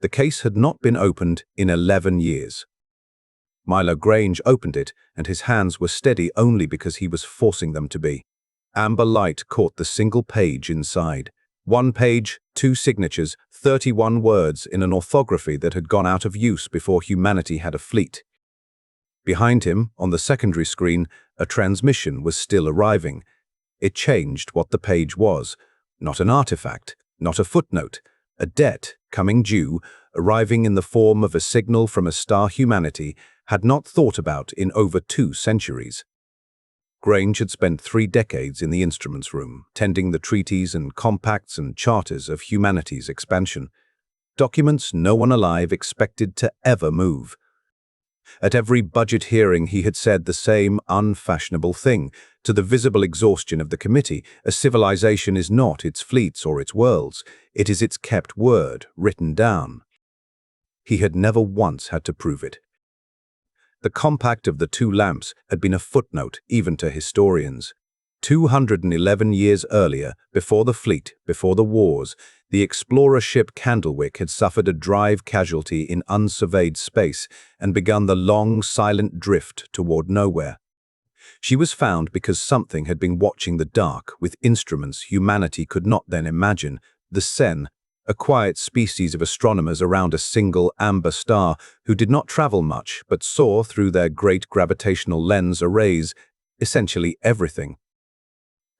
The case had not been opened in 11 years. Milo Grange opened it, and his hands were steady only because he was forcing them to be. Amber light caught the single page inside. 1 page, 2 signatures, 31 words in an orthography that had gone out of use before humanity had a fleet. Behind him, on the secondary screen, a transmission was still arriving. It changed what the page was. Not an artifact, not a footnote. A debt, coming due, arriving in the form of a signal from a star humanity had not thought about in over 2 centuries. Grange had spent 3 decades in the instruments room, tending the treaties and compacts and charters of humanity's expansion. Documents no one alive expected to ever move. At every budget hearing he had said the same unfashionable thing, to the visible exhaustion of the committee: a civilization is not its fleets or its worlds, it is its kept word, written down. He had never once had to prove it. The compact of the 2 lamps had been a footnote even to historians. 211 years earlier, before the fleet, before the wars, the explorer ship Candlewick had suffered a drive casualty in unsurveyed space and begun the long, silent drift toward nowhere. She was found because something had been watching the dark with instruments humanity could not then imagine. The Senn, a quiet species of astronomers around a single amber star who did not travel much but saw through their great gravitational lens arrays essentially everything.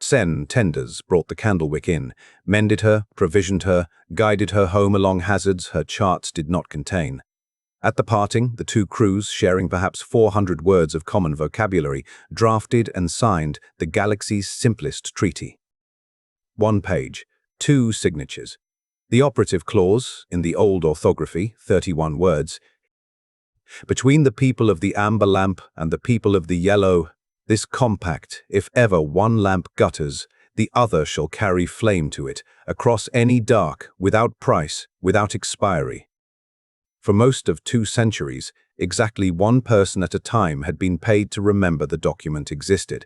Senn tenders brought the Candlewick in, mended her, provisioned her, guided her home along hazards her charts did not contain. At the parting, the 2 crews, sharing perhaps 400 words of common vocabulary, drafted and signed the galaxy's simplest treaty. 1 page, 2 signatures. The operative clause, in the old orthography, 31 words. Between the people of the amber lamp and the people of the yellow, this compact, if ever one lamp gutters, the other shall carry flame to it, across any dark, without price, without expiry. For most of 2 centuries, exactly 1 person at a time had been paid to remember the document existed.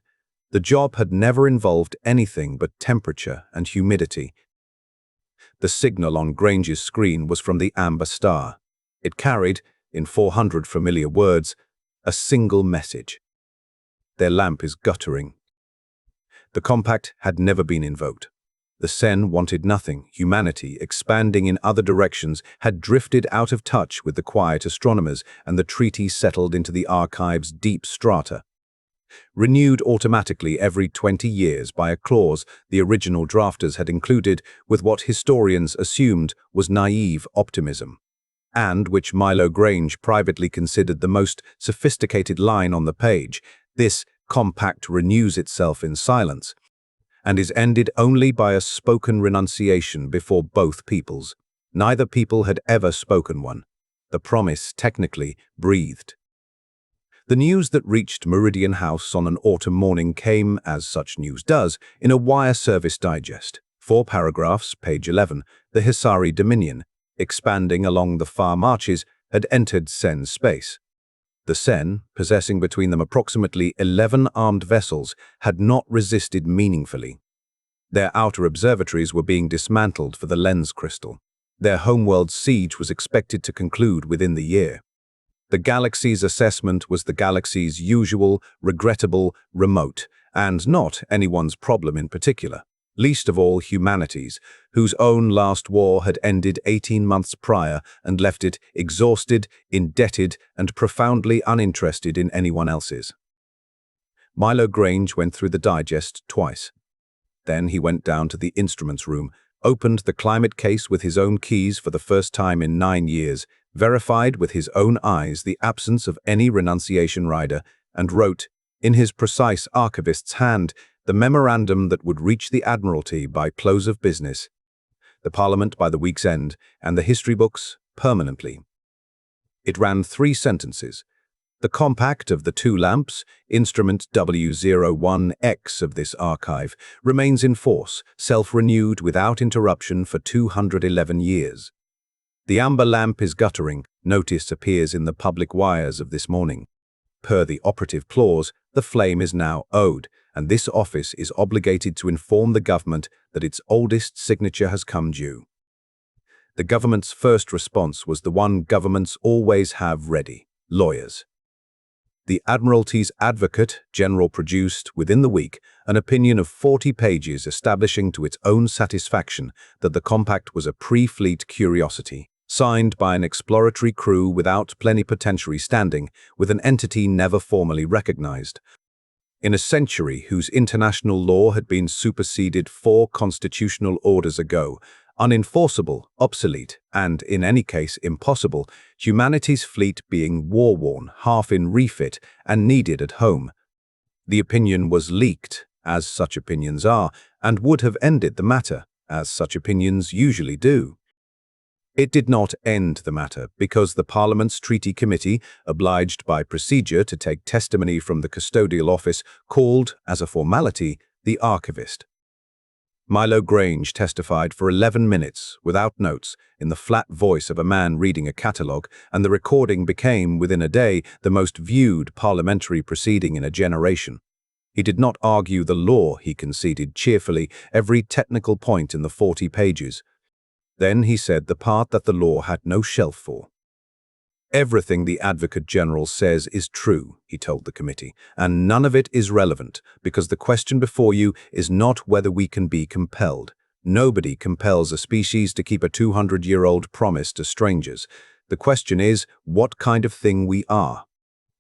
The job had never involved anything but temperature and humidity. The signal on Grange's screen was from the amber star. It carried, in 400 familiar words, a single message. Their lamp is guttering. The compact had never been invoked. The Senn wanted nothing. Humanity, expanding in other directions, had drifted out of touch with the quiet astronomers, and the treaty settled into the archive's deep strata. Renewed automatically every 20 years by a clause the original drafters had included with what historians assumed was naive optimism, and which Milo Grange privately considered the most sophisticated line on the page: this compact renews itself in silence, and is ended only by a spoken renunciation before both peoples. Neither people had ever spoken one. The promise, technically, breathed. The news that reached Meridian House on an autumn morning came, as such news does, in a wire service digest. 4 paragraphs, page 11, the Hessari Dominion, expanding along the far marches, had entered Senn's space. The Senn, possessing between them approximately 11 armed vessels, had not resisted meaningfully. Their outer observatories were being dismantled for the lens crystal. Their homeworld's siege was expected to conclude within the year. The galaxy's assessment was the galaxy's usual, regrettable, remote, and not anyone's problem in particular, least of all humanity's, whose own last war had ended 18 months prior and left it exhausted, indebted, and profoundly uninterested in anyone else's. Milo Grange went through the digest twice. Then he went down to the instruments room, opened the climate case with his own keys for the first time in 9 years, verified with his own eyes the absence of any renunciation rider, and wrote, in his precise archivist's hand, the memorandum that would reach the Admiralty by close of business, the Parliament by the week's end, and the history books permanently. It ran 3 sentences. The compact of the 2 lamps, instrument W01X of this archive, remains in force, self-renewed without interruption for 211 years. The amber lamp is guttering, notice appears in the public wires of this morning. Per the operative clause, the flame is now owed, and this office is obligated to inform the government that its oldest signature has come due. The government's first response was the one governments always have ready: lawyers. The Admiralty's Advocate General produced, within the week, an opinion of 40 pages establishing to its own satisfaction that the compact was a pre-fleet curiosity, signed by an exploratory crew without plenipotentiary standing, with an entity never formally recognized. In a century whose international law had been superseded 4 constitutional orders ago, unenforceable, obsolete, and, in any case, impossible, humanity's fleet being war-worn, half in refit, and needed at home. The opinion was leaked, as such opinions are, and would have ended the matter, as such opinions usually do. It did not end the matter, because the Parliament's Treaty Committee, obliged by procedure to take testimony from the custodial office, called, as a formality, the Archivist. Milo Grange testified for 11 minutes, without notes, in the flat voice of a man reading a catalogue, and the recording became, within a day, the most viewed parliamentary proceeding in a generation. He did not argue the law, he conceded cheerfully every technical point in the 40 pages. Then he said the part that the law had no shelf for. Everything the Advocate General says is true, he told the committee, and none of it is relevant, because the question before you is not whether we can be compelled. Nobody compels a species to keep a 200-year-old promise to strangers. The question is what kind of thing we are.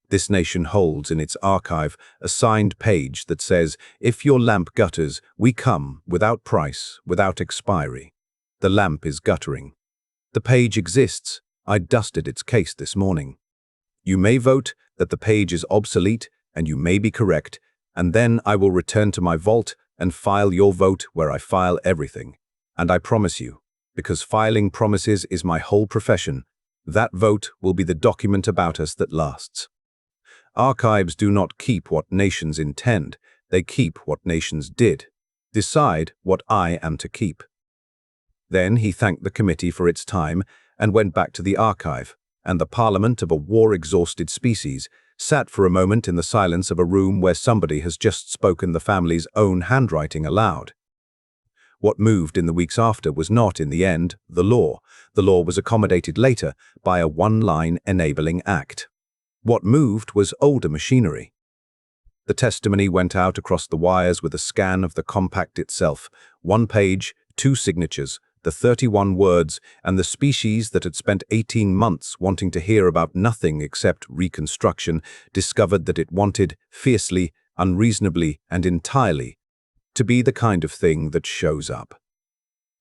This nation holds in its archive a signed page that says, if your lamp gutters, we come, without price, without expiry. The lamp is guttering. The page exists. I dusted its case this morning. You may vote that the page is obsolete, and you may be correct, and then I will return to my vault and file your vote where I file everything. And I promise you, because filing promises is my whole profession, that vote will be the document about us that lasts. Archives do not keep what nations intend, they keep what nations did. Decide what I am to keep. Then he thanked the committee for its time and went back to the archive, and the Parliament of a war-exhausted species sat for a moment in the silence of a room where somebody has just spoken the family's own handwriting aloud. What moved in the weeks after was not, in the end, the law. The law was accommodated later by a one-line enabling act. What moved was older machinery. The testimony went out across the wires with a scan of the compact itself, 1 page, 2 signatures, the 31 words, and the species that had spent 18 months wanting to hear about nothing except reconstruction discovered that it wanted, fiercely, unreasonably, and entirely, to be the kind of thing that shows up.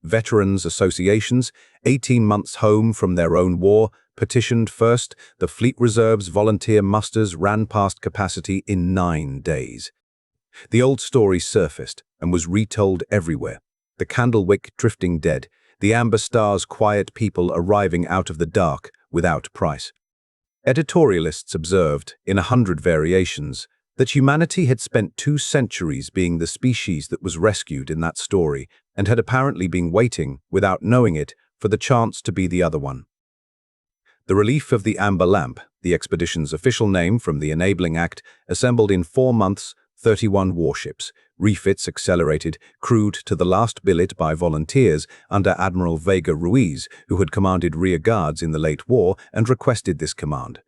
Veterans associations, 18 months home from their own war, petitioned first. The Fleet Reserve's volunteer musters ran past capacity in 9 days. The old story surfaced and was retold everywhere. The candlewick drifting dead, the amber star's quiet people arriving out of the dark without price. Editorialists observed, in 100 variations, that humanity had spent 2 centuries being the species that was rescued in that story and had apparently been waiting, without knowing it, for the chance to be the other one. The relief of the Amber Lamp, the expedition's official name from the Enabling Act, assembled in 4 months, 31 warships, refits accelerated, crewed to the last billet by volunteers under Admiral Vega Ruiz, who had commanded rear guards in the late war and requested this command.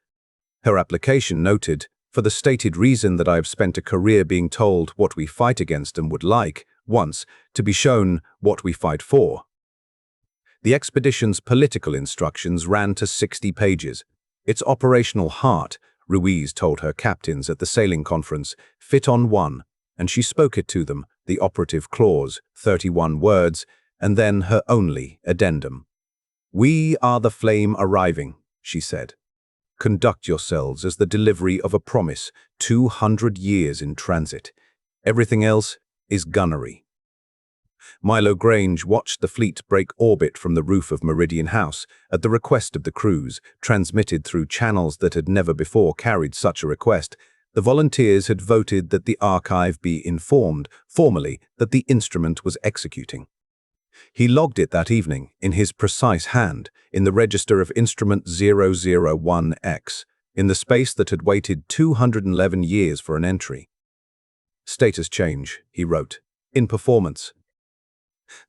Her application noted, for the stated reason that I have spent a career being told what we fight against and would like, once, to be shown what we fight for. The expedition's political instructions ran to 60 pages. Its operational heart, Ruiz told her captains at the sailing conference, fit on 1, and she spoke it to them, the operative clause, 31 words, and then her only addendum. We are the flame arriving, she said. Conduct yourselves as the delivery of a promise, 200 years in transit. Everything else is gunnery. Milo Grange watched the fleet break orbit from the roof of Meridian House at the request of the crews, transmitted through channels that had never before carried such a request. The volunteers had voted that the archive be informed, formally, that the instrument was executing. He logged it that evening, in his precise hand, in the register of Instrument 001X, in the space that had waited 211 years for an entry. Status change, he wrote, in performance.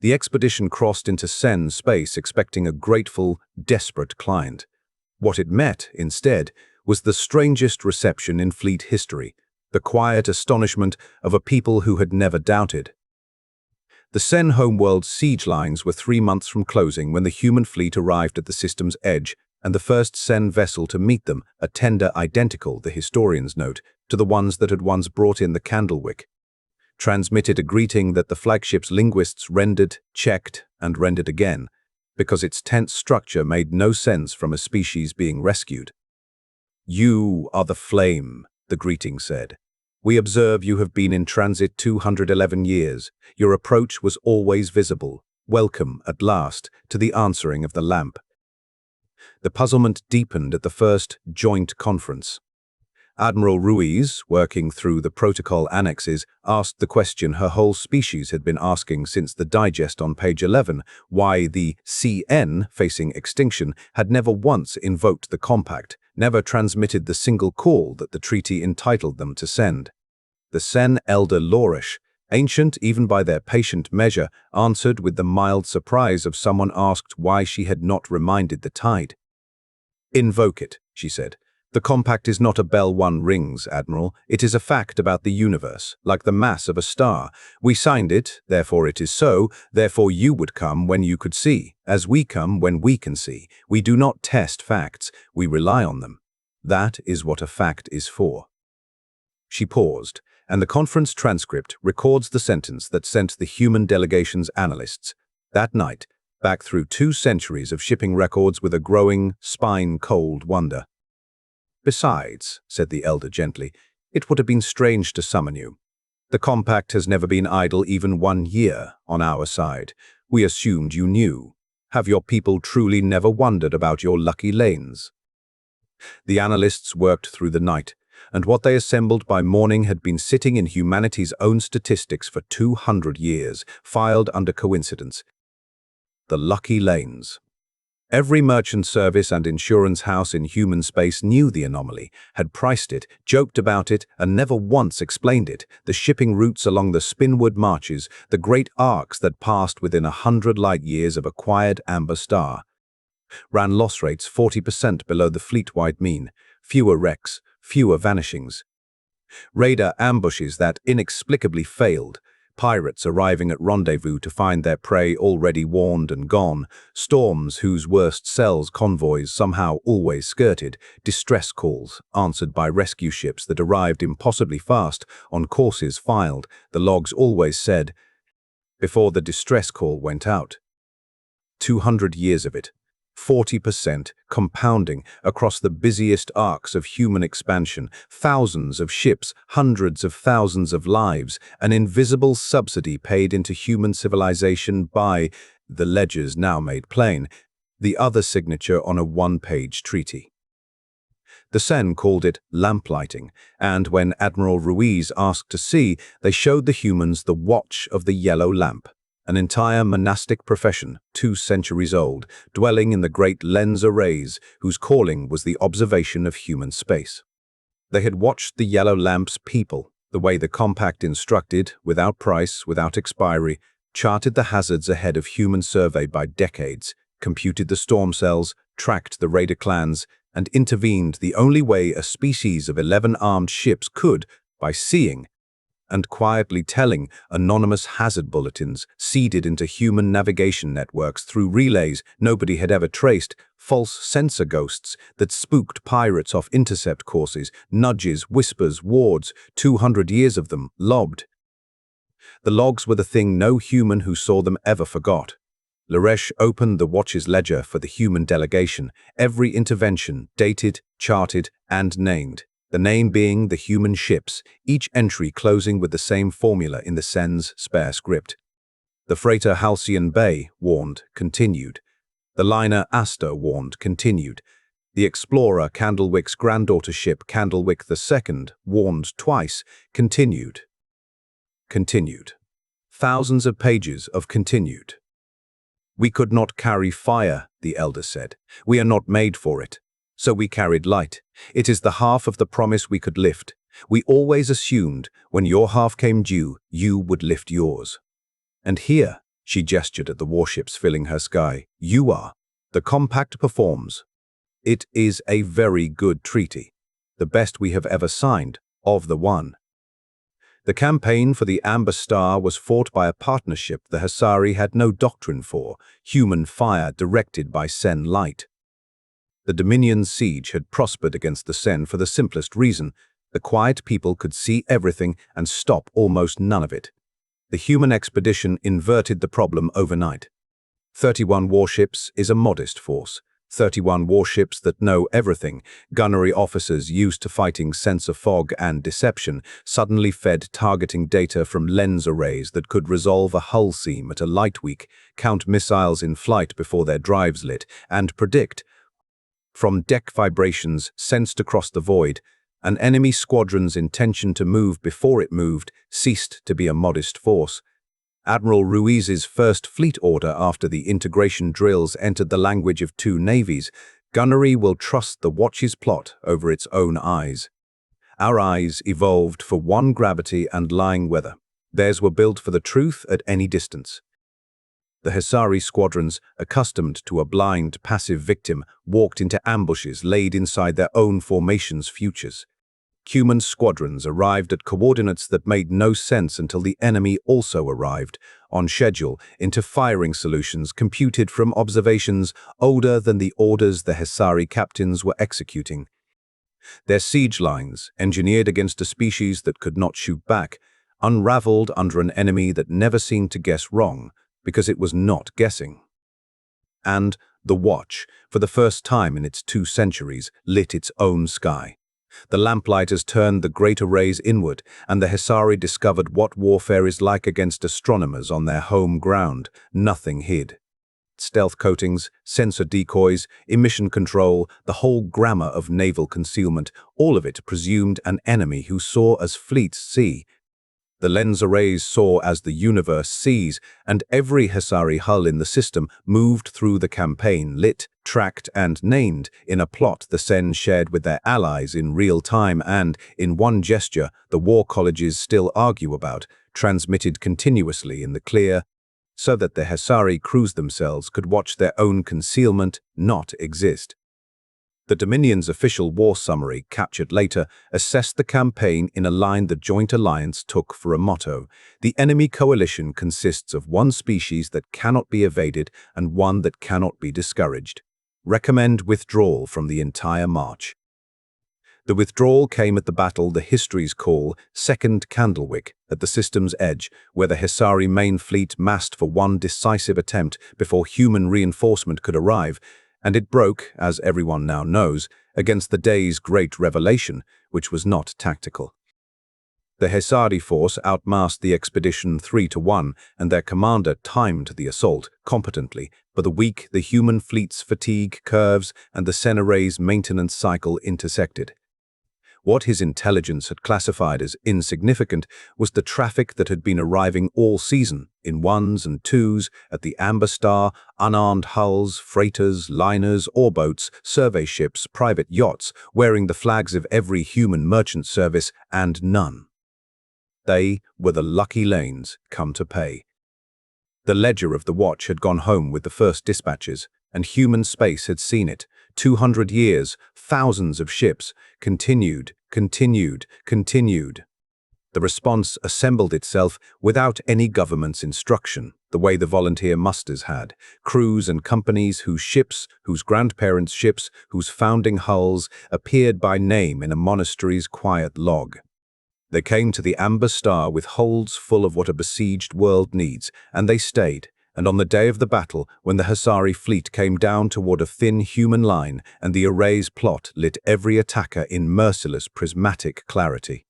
The expedition crossed into Senn space expecting a grateful, desperate client. What it met, instead, was the strangest reception in fleet history, the quiet astonishment of a people who had never doubted. The Senn homeworld siege lines were 3 months from closing when the human fleet arrived at the system's edge, and the first Senn vessel to meet them, a tender identical, the historians note, to the ones that had once brought in the Candlewick, transmitted a greeting that the flagship's linguists rendered, checked, and rendered again, because its tense structure made no sense from a species being rescued. "You are the flame," the greeting said. "We observe you have been in transit 211 years. Your approach was always visible. Welcome, at last, to the answering of the lamp." The puzzlement deepened at the first joint conference. Admiral Ruiz, working through the protocol annexes, asked the question her whole species had been asking since the digest on page 11, why the CN, facing extinction, had never once invoked the compact, never transmitted the single call that the treaty entitled them to send. The Senn elder Lorish, ancient even by their patient measure, answered with the mild surprise of someone asked why she had not reminded the tide. "Invoke it," she said. "The compact is not a bell one rings, Admiral. It is a fact about the universe, like the mass of a star. We signed it, therefore it is so, therefore you would come when you could see, as we come when we can see. We do not test facts, we rely on them. That is what a fact is for." She paused, and the conference transcript records the sentence that sent the human delegation's analysts, that night, back through 2 centuries of shipping records with a growing, spine-cold wonder. "Besides," said the elder gently, "it would have been strange to summon you. The compact has never been idle even 1 year on our side. We assumed you knew. Have your people truly never wondered about your lucky lanes?" The analysts worked through the night, and what they assembled by morning had been sitting in humanity's own statistics for 200 years, filed under coincidence. The lucky lanes. Every merchant service and insurance house in human space knew the anomaly, had priced it, joked about it, and never once explained it. The shipping routes along the spinward marches, the great arcs that passed within 100 light-years of a quiet amber star, ran loss rates 40% below the fleet-wide mean, fewer wrecks, fewer vanishings. Radar ambushes that inexplicably failed, pirates arriving at rendezvous to find their prey already warned and gone, storms whose worst cells convoys somehow always skirted, distress calls answered by rescue ships that arrived impossibly fast on courses filed, the logs always said, before the distress call went out. 200 years of it. 40% compounding across the busiest arcs of human expansion, thousands of ships, hundreds of thousands of lives, an invisible subsidy paid into human civilization by, the ledgers now made plain, the other signature on a 1-page treaty. The Senn called it lamplighting, and when Admiral Ruiz asked to see, they showed the humans the watch of the yellow lamp. An entire monastic profession, 2 centuries old, dwelling in the great lens arrays, whose calling was the observation of human space. They had watched the yellow lamp's people, the way the compact instructed, without price, without expiry, charted the hazards ahead of human survey by decades, computed the storm cells, tracked the raider clans, and intervened the only way a species of 11 armed ships could, by seeing, and quietly telling anonymous hazard bulletins seeded into human navigation networks through relays nobody had ever traced, false sensor ghosts that spooked pirates off intercept courses, nudges, whispers, wards, 200 years of them, lobbed. The logs were the thing no human who saw them ever forgot. Lorish opened the watch's ledger for the human delegation, every intervention dated, charted, and named. The name being the human ships, each entry closing with the same formula in the Senn's spare script. The freighter Halcyon Bay, warned, continued. The liner Astor, warned, continued. The explorer Candlewick's granddaughter ship Candlewick II, warned twice, continued. Continued. Thousands of pages of continued. "We could not carry fire," the elder said. "We are not made for it. So we carried light. It is the half of the promise we could lift. We always assumed, when your half came due, you would lift yours." And here, She gestured at the warships filling her sky. You are. The compact performs. It is a very good treaty. The best we have ever signed, of the one. The campaign for the Amber Star was fought by a partnership the Hessari had no doctrine for, human fire directed by Senn light. The Dominion's siege had prospered against the Senn for the simplest reason: the quiet people could see everything and stop almost none of it. The human expedition inverted the problem overnight. 31 warships is a modest force. 31 warships that know everything, gunnery officers used to fighting sensor fog and deception, suddenly fed targeting data from lens arrays that could resolve a hull seam at a light week, count missiles in flight before their drives lit, and predict, from deck vibrations sensed across the void, an enemy squadron's intention to move before it moved ceased to be a modest force. Admiral Ruiz's first fleet order after the integration drills entered the language of two navies: gunnery will trust the watch's plot over its own eyes. Our eyes evolved for one gravity and lying weather. Theirs were built for the truth at any distance. The Hessari squadrons, accustomed to a blind, passive victim, walked into ambushes laid inside their own formation's futures. Human squadrons arrived at coordinates that made no sense until the enemy also arrived, on schedule, into firing solutions computed from observations older than the orders the Hessari captains were executing. Their siege lines, engineered against a species that could not shoot back, unraveled under an enemy that never seemed to guess wrong, because it was not guessing. And the Watch, for the first time in its 2 centuries, lit its own sky. The lamplighters turned the great arrays inward, and the Hessari discovered what warfare is like against astronomers on their home ground. Nothing hid. Stealth coatings, sensor decoys, emission control, the whole grammar of naval concealment, all of it presumed an enemy who saw as fleets see. The lens arrays saw as the universe sees, and every Hessari hull in the system moved through the campaign, lit, tracked, and named in a plot the Senn shared with their allies in real time and, in one gesture the war colleges still argue about, transmitted continuously in the clear, so that the Hessari crews themselves could watch their own concealment not exist. The Dominion's official war summary, captured later, assessed the campaign in a line the Joint Alliance took for a motto: the enemy coalition consists of one species that cannot be evaded and one that cannot be discouraged. Recommend withdrawal from the entire march. The withdrawal came at the battle the histories call Second Candlewick, at the system's edge, where the Hessari main fleet massed for one decisive attempt before human reinforcement could arrive, and it broke, as everyone now knows, against the day's great revelation, which was not tactical. The Hessari force outmassed the expedition 3-1, and their commander timed the assault competently, but the weak, the human fleet's fatigue curves and the Senn array's maintenance cycle intersected. What his intelligence had classified as insignificant was the traffic that had been arriving all season, in 1s and 2s, at the Amber Star: unarmed hulls, freighters, liners, ore boats, survey ships, private yachts, wearing the flags of every human merchant service, and none. They were the lucky lanes come to pay. The ledger of the Watch had gone home with the first dispatches, and human space had seen it. 200 years, thousands of ships, continued. The response assembled itself without any government's instruction, the way the volunteer musters had. Crews and companies whose ships, whose grandparents' ships, whose founding hulls appeared by name in a monastery's quiet log. They came to the Amber Star with holds full of what a besieged world needs, and they stayed. And on the day of the battle, when the Hessari fleet came down toward a thin human line and the array's plot lit every attacker in merciless prismatic clarity.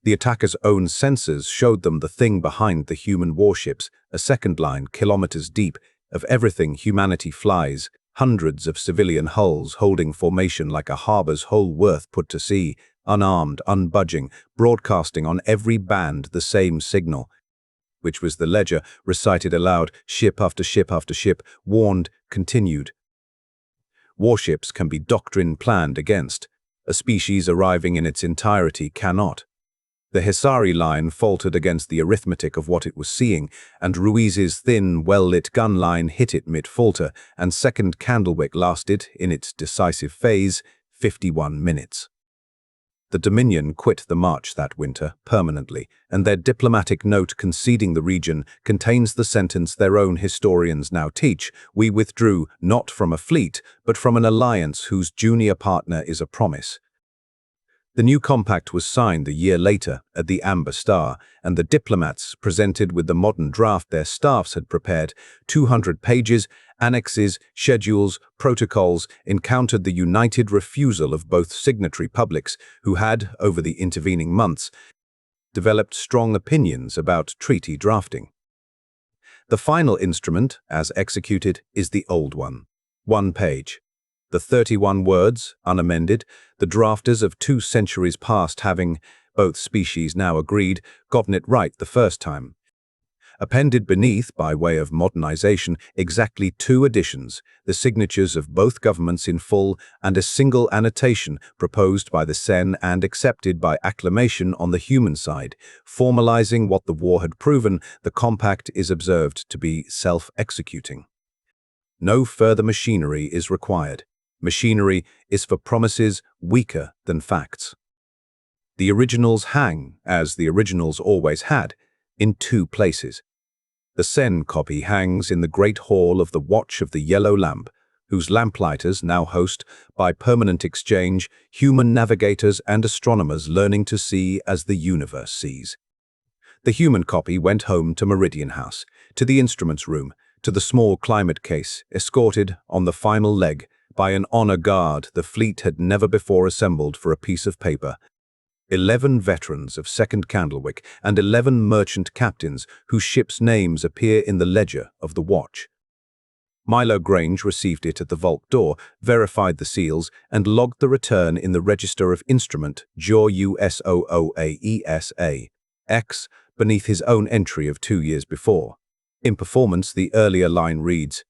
The attacker's own sensors showed them the thing behind the human warships, a second line kilometers deep, of everything humanity flies, hundreds of civilian hulls holding formation like a harbor's whole worth put to sea, unarmed, unbudging, broadcasting on every band the same signal, which was the ledger recited aloud, ship after ship after ship, warned, continued. Warships can be doctrine planned against. A species arriving in its entirety cannot. The Hessari line faltered against the arithmetic of what it was seeing, and Ruiz's thin, well-lit gun line hit it mid-falter, and second candlewick lasted, in its decisive phase, 51 minutes. The Dominion quit the march that winter, permanently, and their diplomatic note conceding the region contains the sentence their own historians now teach: "We withdrew not from a fleet, but from an alliance whose junior partner is a promise." The new compact was signed a year later at the Amber Star, and the diplomats, presented with the modern draft their staffs had prepared, 200 pages, annexes, schedules, protocols, encountered the united refusal of both signatory publics who had, over the intervening months, developed strong opinions about treaty drafting. The final instrument, as executed, is the old one page. The 31 words, unamended, the drafters of 2 centuries past having, both species now agreed, gotten it right the first time. Appended beneath, by way of modernization, exactly 2 additions, the signatures of both governments in full, and a single annotation proposed by the Senn and accepted by acclamation on the human side, formalizing what the war had proven: the compact is observed to be self-executing. No further machinery is required. Machinery is for promises weaker than facts. The originals hang, as the originals always had, in 2 places. The Senn copy hangs in the great hall of the Watch of the Yellow Lamp, whose lamplighters now host, by permanent exchange, human navigators and astronomers learning to see as the universe sees. The human copy went home to Meridian House, to the instruments room, to the small climate case, escorted, on the final leg, by an honor guard the fleet had never before assembled for a piece of paper. 11 veterans of second Candlewick and 11 merchant captains whose ships' names appear in the ledger of the watch. Milo Grange received it at the vault door, verified the seals, and logged the return in the Register of Instrument JUSOOAESA X beneath his own entry of 2 years before. In performance, the earlier line reads.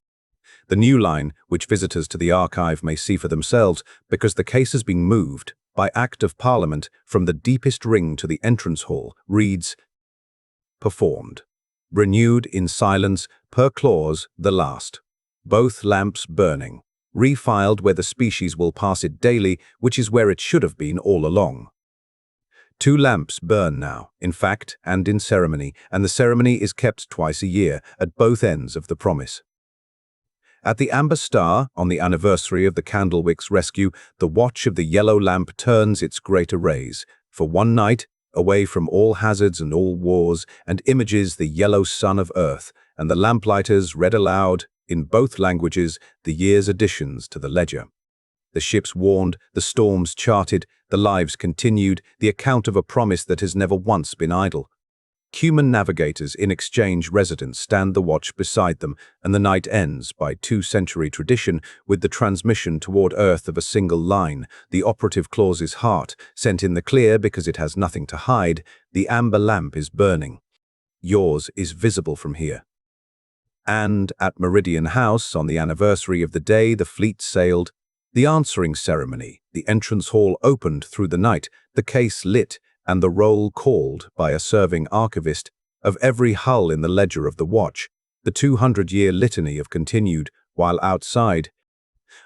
The new line, which visitors to the archive may see for themselves, because the case has been moved, by Act of Parliament, from the deepest ring to the entrance hall, reads, performed. Renewed in silence, per clause, the last. Both lamps burning. Refiled where the species will pass it daily, which is where it should have been all along. 2 lamps burn now, in fact, and in ceremony, and the ceremony is kept twice a year, at both ends of the promise. At the Amber Star, on the anniversary of the Candlewick's rescue, the Watch of the Yellow Lamp turns its greater rays, for one night, away from all hazards and all wars, and images the yellow sun of Earth, and the lamplighters read aloud, in both languages, the year's additions to the ledger. The ships warned, the storms charted, the lives continued, the account of a promise that has never once been idle. Human navigators in exchange residents stand the watch beside them, and the night ends, by 2-century tradition, with the transmission toward Earth of a single line, the operative clause's heart, sent in the clear because it has nothing to hide. The amber lamp is burning. Yours is visible from here. And at Meridian House, on the anniversary of the day the fleet sailed, the answering ceremony, the entrance hall opened through the night, the case lit, and the roll called by a serving archivist of every hull in the ledger of the watch, the 200-year litany of continued, while outside,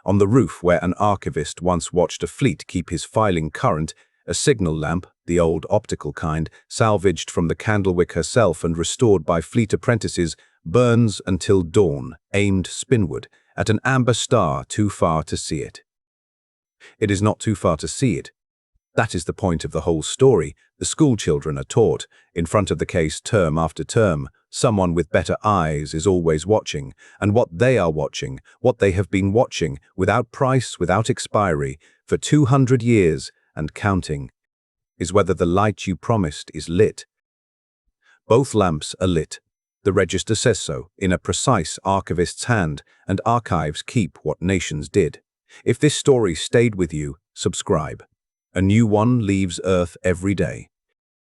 on the roof where an archivist once watched a fleet keep his filing current, a signal lamp, the old optical kind, salvaged from the Candlewick herself and restored by fleet apprentices, burns until dawn, aimed spinward, at an amber star too far to see it. It is not too far to see it. That is the point of the whole story. The school children are taught, in front of the case term after term, someone with better eyes is always watching, and what they are watching, what they have been watching, without price, without expiry, for 200 years, and counting, is whether the light you promised is lit. Both lamps are lit. The register says so, in a precise archivist's hand, and archives keep what nations did. If this story stayed with you, subscribe. A new one leaves Earth every day.